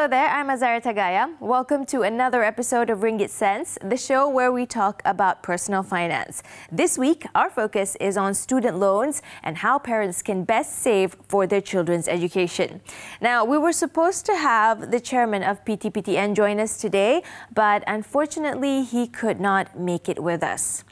Hello there, I'm Azara Tagaya. Welcome to another episode of Ringgit Sense, the show where we talk about personal finance. This week, our focus is on student loans and how parents can best save for their children's education. Now, we were supposed to have the chairman of PTPTN join us today, but unfortunately, he could not make it with us.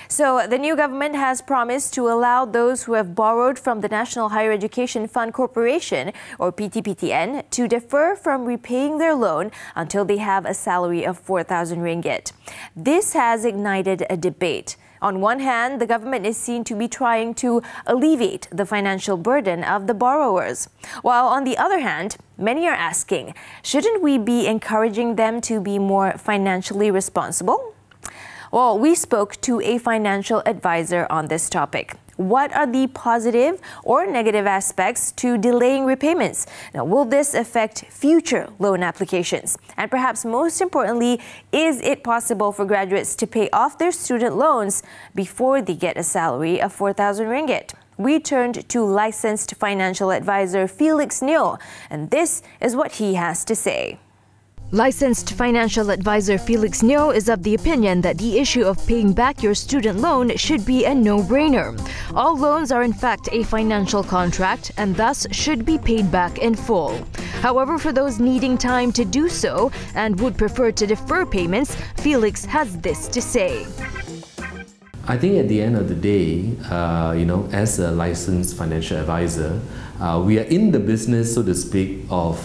So, the new government has promised to allow those who have borrowed from the National Higher Education Fund Corporation, or PTPTN, to defer from repaying their loan until they have a salary of 4,000 ringgit. This has ignited a debate. On one hand, the government is seen to be trying to alleviate the financial burden of the borrowers. While on the other hand, many are asking, shouldn't we be encouraging them to be more financially responsible? Well, we spoke to a financial advisor on this topic. What are the positive or negative aspects to delaying repayments? Now, will this affect future loan applications? And perhaps most importantly, is it possible for graduates to pay off their student loans before they get a salary of 4,000 ringgit? We turned to licensed financial advisor Felix Neo, and this is what he has to say. Licensed financial advisor Felix Neo is of the opinion that the issue of paying back your student loan should be a no-brainer. All loans are in fact a financial contract and thus should be paid back in full. However, for those needing time to do so and would prefer to defer payments, Felix has this to say. I think at the end of the day, as a licensed financial advisor, we are in the business, so to speak, of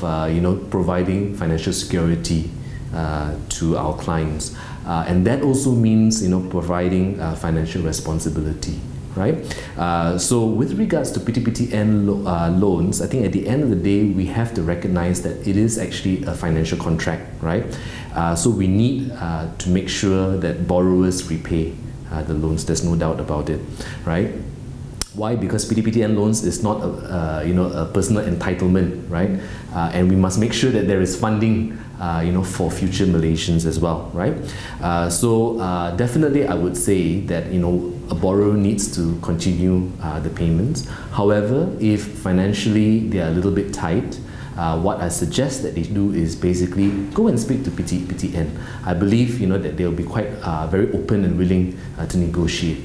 providing financial security to our clients, and that also means providing financial responsibility, right? So with regards to PTPTN loans, I think at the end of the day we have to recognize that it is actually a financial contract, right? So we need to make sure that borrowers repay the loans. There's no doubt about it, right? Why? Because PTPTN loans is not a personal entitlement, right? And we must make sure that there is funding, for future Malaysians as well, right? So definitely, I would say that a borrower needs to continue the payments. However, if financially they are a little bit tight, what I suggest that they do is basically go and speak to PTPTN. I believe that they'll be quite very open and willing to negotiate.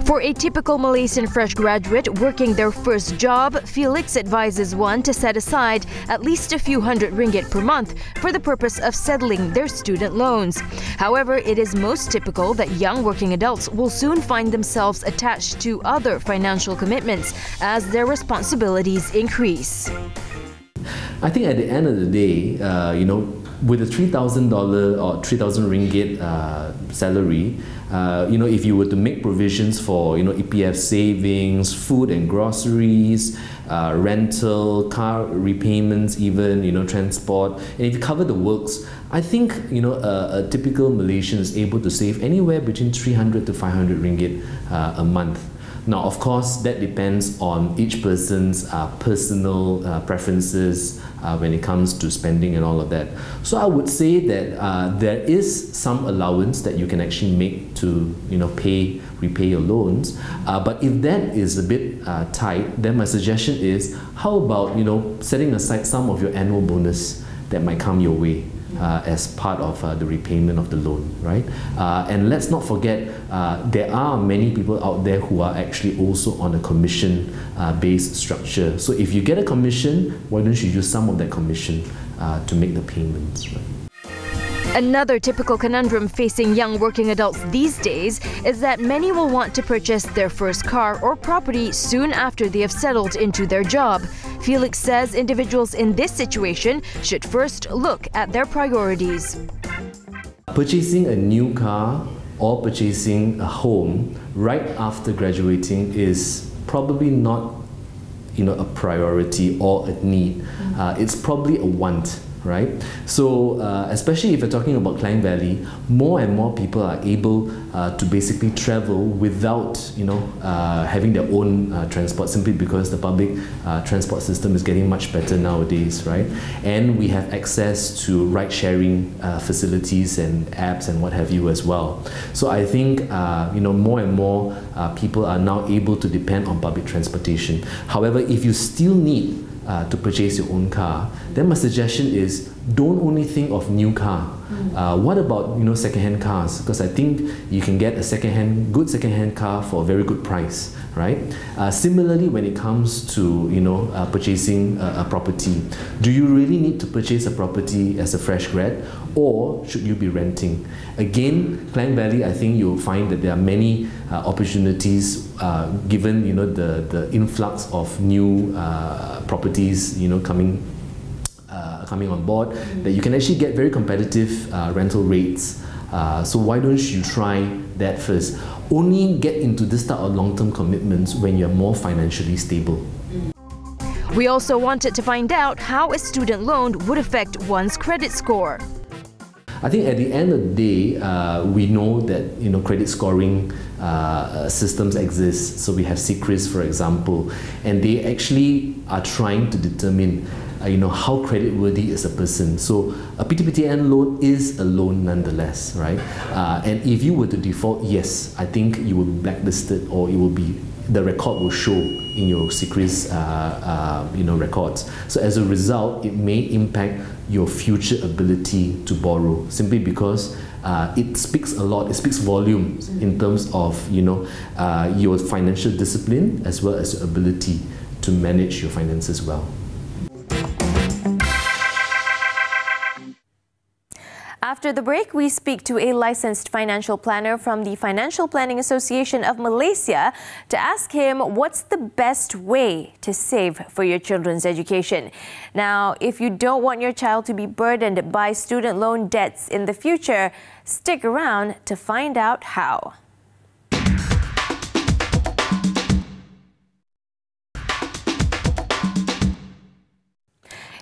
For a typical Malaysian fresh graduate working their first job, Felix advises one to set aside at least a few hundred ringgit per month for the purpose of settling their student loans. However, it is most typical that young working adults will soon find themselves attached to other financial commitments as their responsibilities increase. I think at the end of the day, with a $3,000 or 3,000 ringgit salary, if you were to make provisions for EPF savings, food and groceries, rental, car repayments, even transport, and if you cover the works, I think a typical Malaysian is able to save anywhere between 300 to 500 ringgit a month. Now, of course, that depends on each person's personal preferences when it comes to spending and all of that. So I would say that there is some allowance that you can actually make to repay your loans. But if that is a bit tight, then my suggestion is, how about setting aside some of your annual bonus that might come your way as part of the repayment of the loan, right? And let's not forget, there are many people out there who are actually also on a commission-based structure. So if you get a commission, why don't you use some of that commission to make the payments, right? Another typical conundrum facing young working adults these days is that many will want to purchase their first car or property soon after they have settled into their job. Felix says individuals in this situation should first look at their priorities. Purchasing a new car or purchasing a home right after graduating is probably not a priority or a need. It's probably a want. Right? So especially if you're talking about Klang Valley, more and more people are able to basically travel without having their own transport, simply because the public transport system is getting much better nowadays, right? And we have access to ride-sharing facilities and apps and what have you as well. So I think more and more people are now able to depend on public transportation. However, if you still need to purchase your own car, then my suggestion is don't only think of new car. What about second-hand cars? Because I think you can get a good second-hand car for a very good price, right? Similarly, when it comes to purchasing a property, do you really need to purchase a property as a fresh grad, or should you be renting? Again, Klang Valley, I think you'll find that there are many opportunities given the influx of new properties coming on board, that you can actually get very competitive rental rates. So why don't you try that first? Only get into this type of long-term commitments when you're more financially stable. We also wanted to find out how a student loan would affect one's credit score. I think at the end of the day, we know that credit scoring systems exist. So we have CRIS, for example, and they actually are trying to determine how creditworthy is a person. So a PTPTN loan is a loan nonetheless, right? And if you were to default, yes, I think you will be blacklisted, or the record will show in your CRIS records. So as a result, it may impact your future ability to borrow, simply because it speaks a lot, it speaks volumes in terms of your financial discipline as well as your ability to manage your finances well. After the break, we speak to a licensed financial planner from the Financial Planning Association of Malaysia to ask him what's the best way to save for your children's education. Now, if you don't want your child to be burdened by student loan debts in the future, stick around to find out how.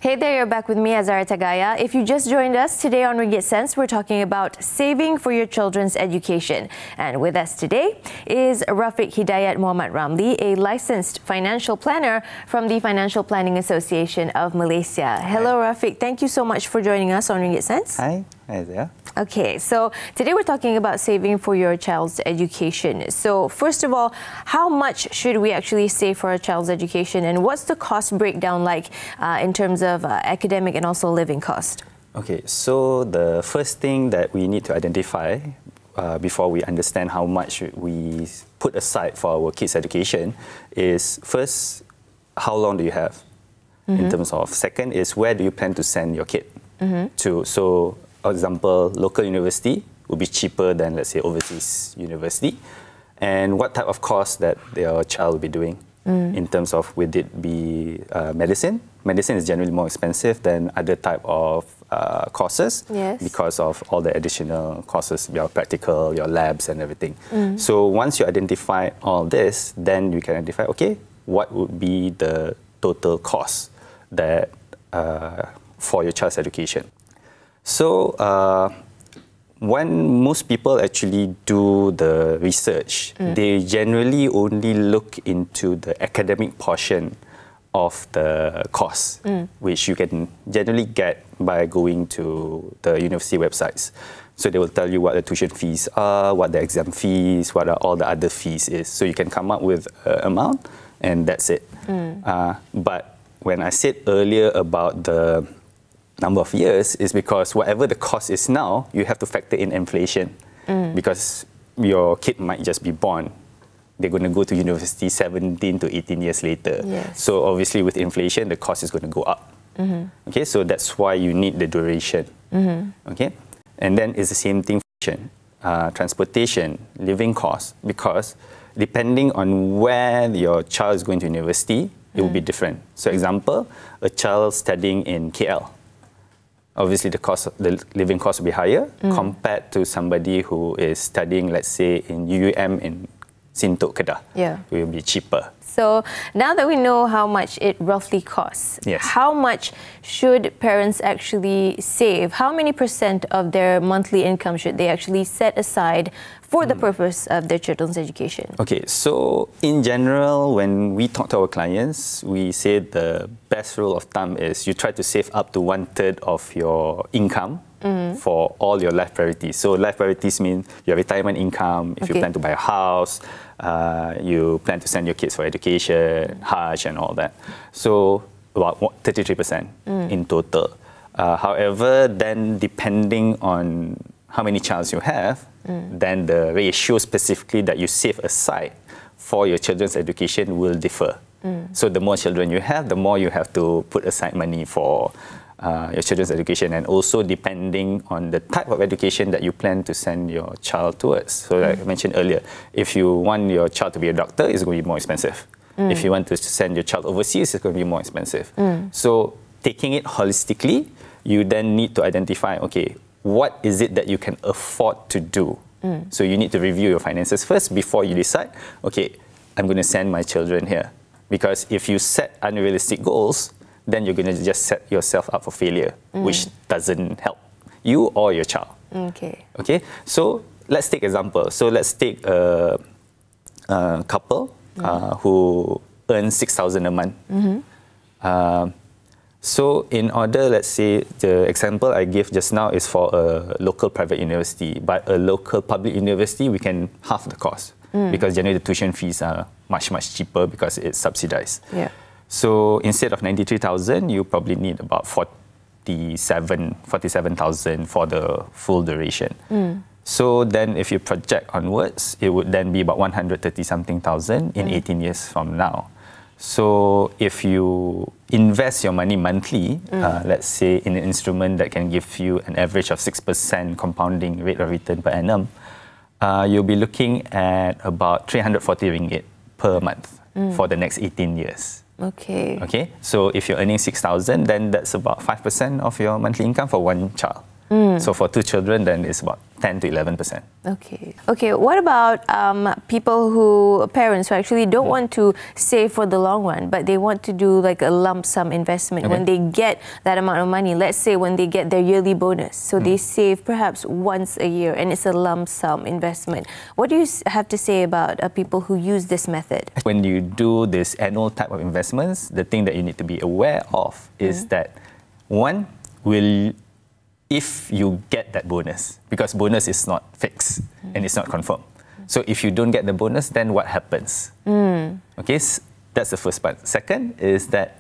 Hey there, you're back with me, Azara Tagaya. If you just joined us today on Ringgit Sense, we're talking about saving for your children's education. And with us today is Rafiq Hidayat Muhammad Ramli, a licensed financial planner from the Financial Planning Association of Malaysia. Hello, Rafiq. Thank you so much for joining us on Ringgit Sense. Hi. Hi there. Okay, so today we're talking about saving for your child's education. So first of all, how much should we actually save for our child's education, and what's the cost breakdown like in terms of academic and also living cost? Okay, so the first thing that we need to identify before we understand how much we put aside for our kids' education is, first, how long do you have in terms of? Second is, where do you plan to send your kid to? So, for example, local university would be cheaper than, let's say, overseas university. And what type of course that your child will be doing in terms of, would it be medicine? Medicine is generally more expensive than other type of courses because of all the additional courses, your practical, your labs and everything. So once you identify all this, then you can identify, okay, what would be the total cost that for your child's education. So when most people actually do the research, they generally only look into the academic portion of the course, which you can generally get by going to the university websites. So they will tell you what the tuition fees are, what the exam fees, what are all the other fees is. So you can come up with an amount, and that's it. But when I said earlier about the number of years, is because whatever the cost is now, you have to factor in inflation, because your kid might just be born. They're going to go to university 17 to 18 years later. So obviously with inflation, the cost is going to go up. Okay, so that's why you need the duration. Okay, and then it's the same thing for transportation, living costs, because depending on where your child is going to university, it will be different. So example, a child studying in KL, obviously the living cost will be higher compared to somebody who is studying, let's say, in UUM in Sintok, Kedah. It will be cheaper. So now that we know how much it roughly costs, how much should parents actually save? How many % of their monthly income should they actually set aside for the purpose of their children's education? Okay, so in general, when we talk to our clients, we say the best rule of thumb is you try to save up to 1/3 of your income for all your life priorities. So life priorities mean your retirement income, if you plan to buy a house, you plan to send your kids for education, Hajj and all that. So about 33% in total. However, then depending on how many children you have, then the ratio specifically that you save aside for your children's education will differ. So the more children you have, the more you have to put aside money for your children's education, and also depending on the type of education that you plan to send your child towards. So like I mentioned earlier, if you want your child to be a doctor, it's going to be more expensive. If you want to send your child overseas, it's going to be more expensive. So taking it holistically, you then need to identify, okay, what is it that you can afford to do? So you need to review your finances first before you decide, okay, I'm going to send my children here. Because if you set unrealistic goals, then you're going to just set yourself up for failure, which doesn't help you or your child. Okay. So let's take example. So let's take a couple who earn 6,000 a month. So in order, let's say, the example I gave just now is for a local private university, but a local public university, we can half the cost because generally the tuition fees are much, much cheaper because it's subsidized. So instead of 93,000, you probably need about 47,000 for the full duration. So then if you project onwards, it would then be about 130-something thousand in 18 years from now. So if you invest your money monthly, let's say in an instrument that can give you an average of 6% compounding rate of return per annum, you'll be looking at about 340 ringgit per month for the next 18 years. Okay. So if you're earning 6,000, then that's about 5% of your monthly income for one child. So for two children, then it's about 10 to 11%. Okay. What about parents who actually don't want to save for the long run, but they want to do like a lump sum investment when they get that amount of money? Let's say when they get their yearly bonus, so they save perhaps once a year, and it's a lump sum investment. What do you have to say about people who use this method? When you do this annual type of investments, the thing that you need to be aware of is that one if you get that bonus, because bonus is not fixed and it's not confirmed. So if you don't get the bonus, then what happens? Okay, that's the first part. Second is that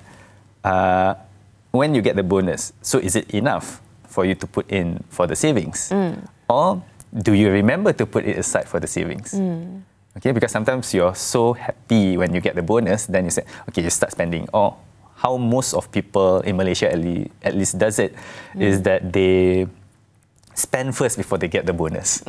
when you get the bonus, so is it enough for you to put in for the savings? Or do you remember to put it aside for the savings? Okay, because sometimes you're so happy when you get the bonus, then you say, okay, you start spending. Or how most of people in Malaysia at least does it, is that they spend first before they get the bonus.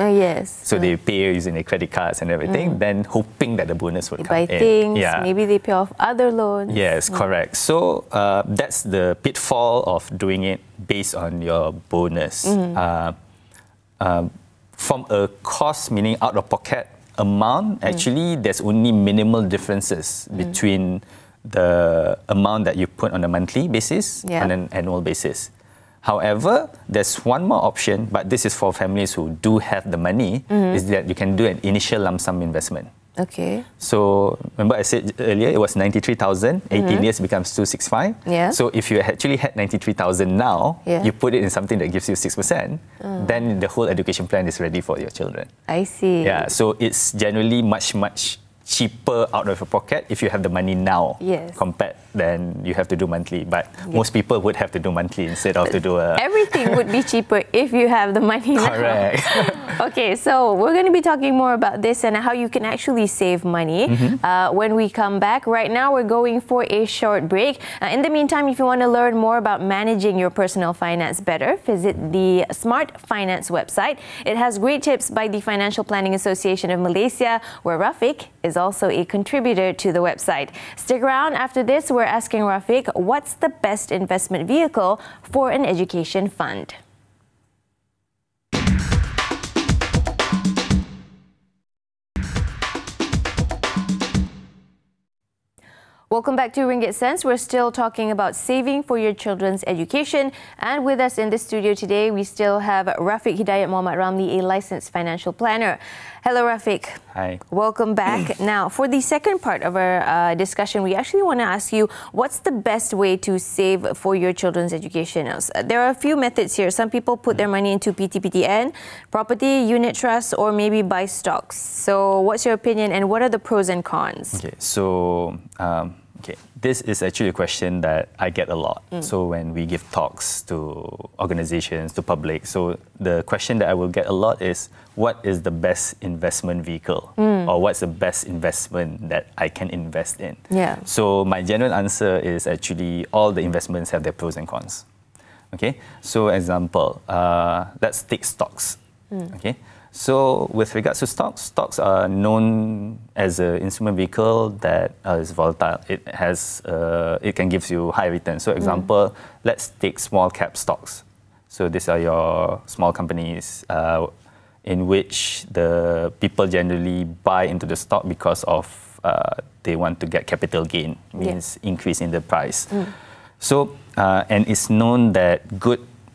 So they pay using their credit cards and everything, then hoping that the bonus would come in. Buy things, maybe they pay off other loans. Yes, correct. So that's the pitfall of doing it based on your bonus. From a cost, meaning out-of-pocket amount, actually there's only minimal differences between the amount that you put on a monthly basis and an annual basis. However, there's one more option, but this is for families who do have the money, is that you can do an initial lump sum investment. So remember I said earlier it was 93,000, 18 years becomes 265. So if you actually had 93,000 now, you put it in something that gives you 6%, then the whole education plan is ready for your children. I see. So it's generally much cheaper out of your pocket if you have the money now compared then you have to do monthly. But most people would have to do monthly instead of to do a... Everything would be cheaper if you have the money now. Correct. Okay, so we're going to be talking more about this and how you can actually save money when we come back. Right now, we're going for a short break. In the meantime, if you want to learn more about managing your personal finance better, visit the Smart Finance website. It has great tips by the Financial Planning Association of Malaysia, where Rafiq is also a contributor to the website. Stick around. After this, we're asking Rafiq, what's the best investment vehicle for an education fund? Welcome back to Ringgit Sense. We're still talking about saving for your children's education. And with us in the studio today, we still have Rafiq Hidayat Muhammad Ramli, a licensed financial planner. Hello, Rafiq. Hi. Welcome back. Now, for the second part of our discussion, we actually want to ask you, what's the best way to save for your children's education? There are a few methods here. Some people put their money into PTPTN, property, unit trust, or maybe buy stocks. So what's your opinion and what are the pros and cons? Okay, so Okay, this is actually a question that I get a lot. So when we give talks to organizations, to public, so the question that I will get a lot is, what is the best investment vehicle? Or what's the best investment that I can invest in? Yeah. So my general answer is actually all the investments have their pros and cons. Okay, so example, let's take stocks. Okay. So with regards to stocks are known as an instrument vehicle that is volatile. It can give you high returns. So example, let's take small cap stocks. So these are your small companies in which the people generally buy into the stock because of they want to get capital gain, means increase in the price. So and it's known that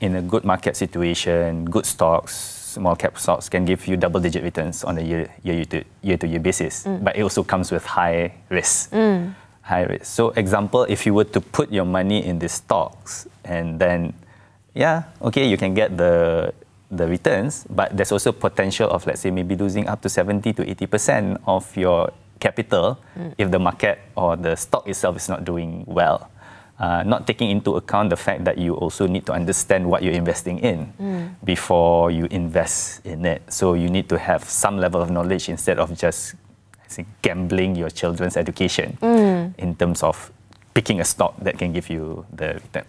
in a good market situation, good stocks, small cap stocks can give you double-digit returns on a year-to-year basis, but it also comes with high risk. High risk. So, example, if you were to put your money in these stocks, and then, you can get the returns, but there's also potential of, let's say, maybe losing up to 70 to 80% of your capital if the market or the stock itself is not doing well. Not taking into account the fact that you also need to understand what you're investing in before you invest in it. So you need to have some level of knowledge instead of just gambling your children's education in terms of picking a stock that can give you the return.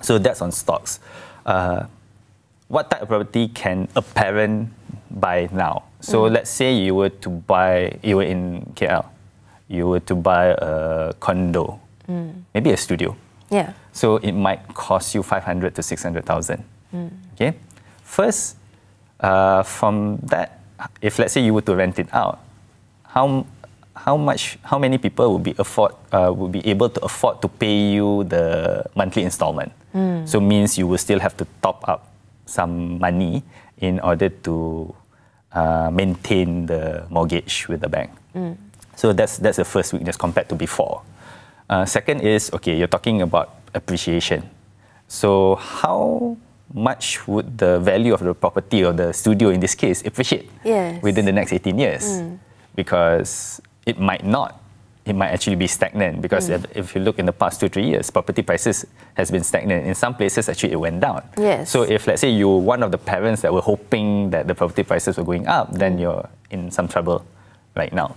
So that's on stocks. What type of property can a parent buy now? So let's say you were in KL, you were to buy a condo. Maybe a studio. Yeah. So it might cost you 500 to 600,000. Okay. First, from that, if let's say you were to rent it out, how many people would be able to afford to pay you the monthly installment? So means you will still have to top up some money in order to maintain the mortgage with the bank. So that's the first weakness compared to before. Second is, you're talking about appreciation. So how much would the value of the property or the studio in this case appreciate within the next 18 years? Because it might not. It might actually be stagnant because if you look in the past 2-3 years, property prices has been stagnant. In some places, actually, it went down. Yes. So if, let's say, you're one of the parents that were hoping that the property prices were going up, then you're in some trouble right now.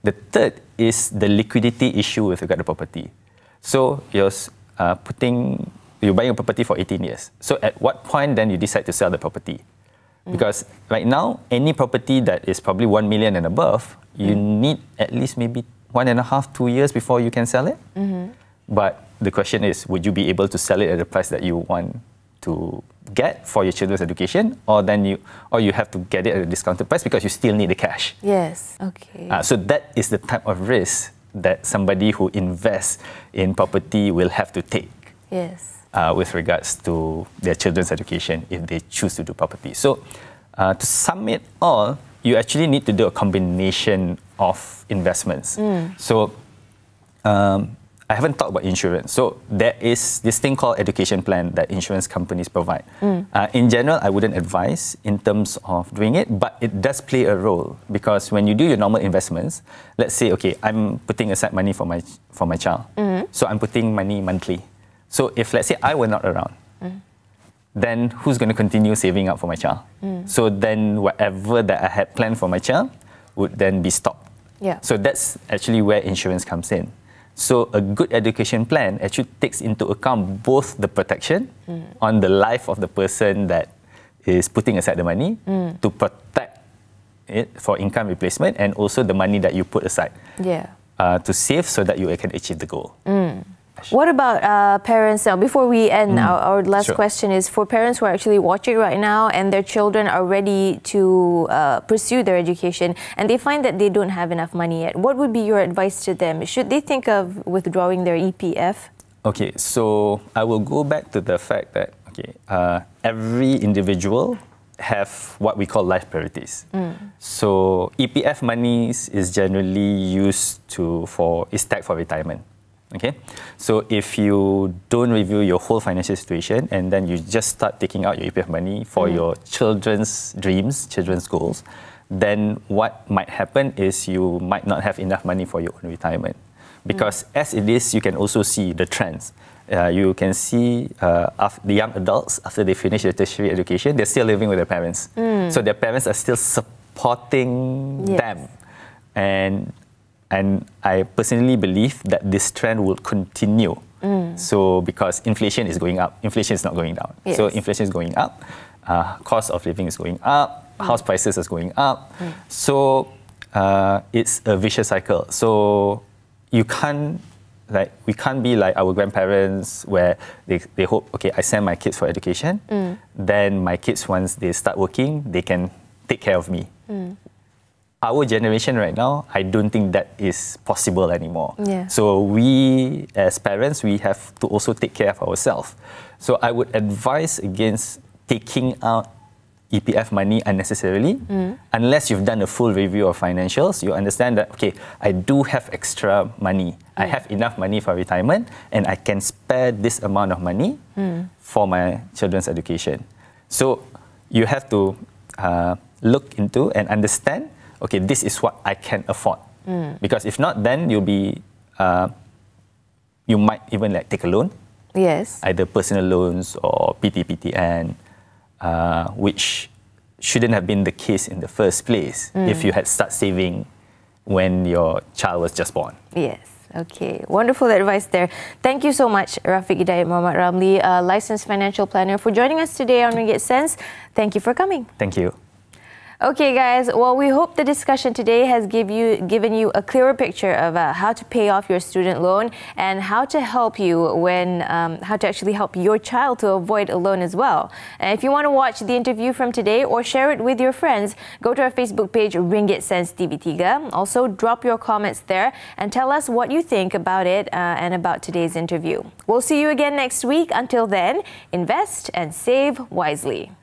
The third is the liquidity issue with regard to property. So you're buying a property for 18 years. So at what point then you decide to sell the property? Because right now, any property that is probably 1 million and above, you need at least maybe 1.5, 2 years before you can sell it. But the question is, would you be able to sell it at the price that you want to get for your children's education, or you have to get it at a discounted price because you still need the cash? Yes. Okay. So that is the type of risk that somebody who invests in property will have to take. Yes. With regards to their children's education if they choose to do property. So to sum it all, you actually need to do a combination of investments. So I haven't talked about insurance. So there is this thing called education plan that insurance companies provide. In general, I wouldn't advise in terms of doing it, but it does play a role because when you do your normal investments, let's say, I'm putting aside money for my child. So I'm putting money monthly. So if let's say I were not around, then who's going to continue saving up for my child? So then whatever that I had planned for my child would then be stopped. Yeah. So that's actually where insurance comes in. So a good education plan actually takes into account both the protection on the life of the person that is putting aside the money to protect it for income replacement, and also the money that you put aside to save so that you can achieve the goal. What about parents now? Before we end, our last question is for parents who are actually watching right now and their children are ready to pursue their education and they find that they don't have enough money yet. What would be your advice to them? Should they think of withdrawing their EPF? Okay, so I will go back to the fact that every individual have what we call life priorities. So EPF monies is generally used is tagged for retirement. Okay, so if you don't review your whole financial situation and then you just start taking out your EPF money for your children's dreams, children's goals, then what might happen is you might not have enough money for your own retirement. because as it is, you can also see the trends. You can see the young adults, after they finish their tertiary education, they're still living with their parents. So their parents are still supporting them. And I personally believe that this trend will continue. So because inflation is going up, inflation is not going down. So inflation is going up, cost of living is going up, house prices is going up. So it's a vicious cycle. So we can't be like our grandparents where they hope, okay, I send my kids for education, then my kids, once they start working, they can take care of me. Our generation right now, I don't think that is possible anymore. So we, as parents, we have to also take care of ourselves. So I would advise against taking out EPF money unnecessarily, unless you've done a full review of financials. You understand that, okay, I do have extra money. I have enough money for retirement, and I can spare this amount of money for my children's education. So you have to look into and understand, okay, this is what I can afford. Because if not, then you'll be, you might even like take a loan. Either personal loans or PTPTN, which shouldn't have been the case in the first place if you had started saving when your child was just born. Okay, wonderful advice there. Thank you so much, Rafiq Hidayat Muhammad Ramli, a licensed financial planner, for joining us today on Ringgit Sense. Thank you for coming. Thank you. Okay, guys. Well, we hope the discussion today has given you a clearer picture of how to pay off your student loan and how to help you how to actually help your child to avoid a loan as well. And if you want to watch the interview from today or share it with your friends, go to our Facebook page, Ringgit Sense TV3. Also, drop your comments there and tell us what you think about it and about today's interview. We'll see you again next week. Until then, invest and save wisely.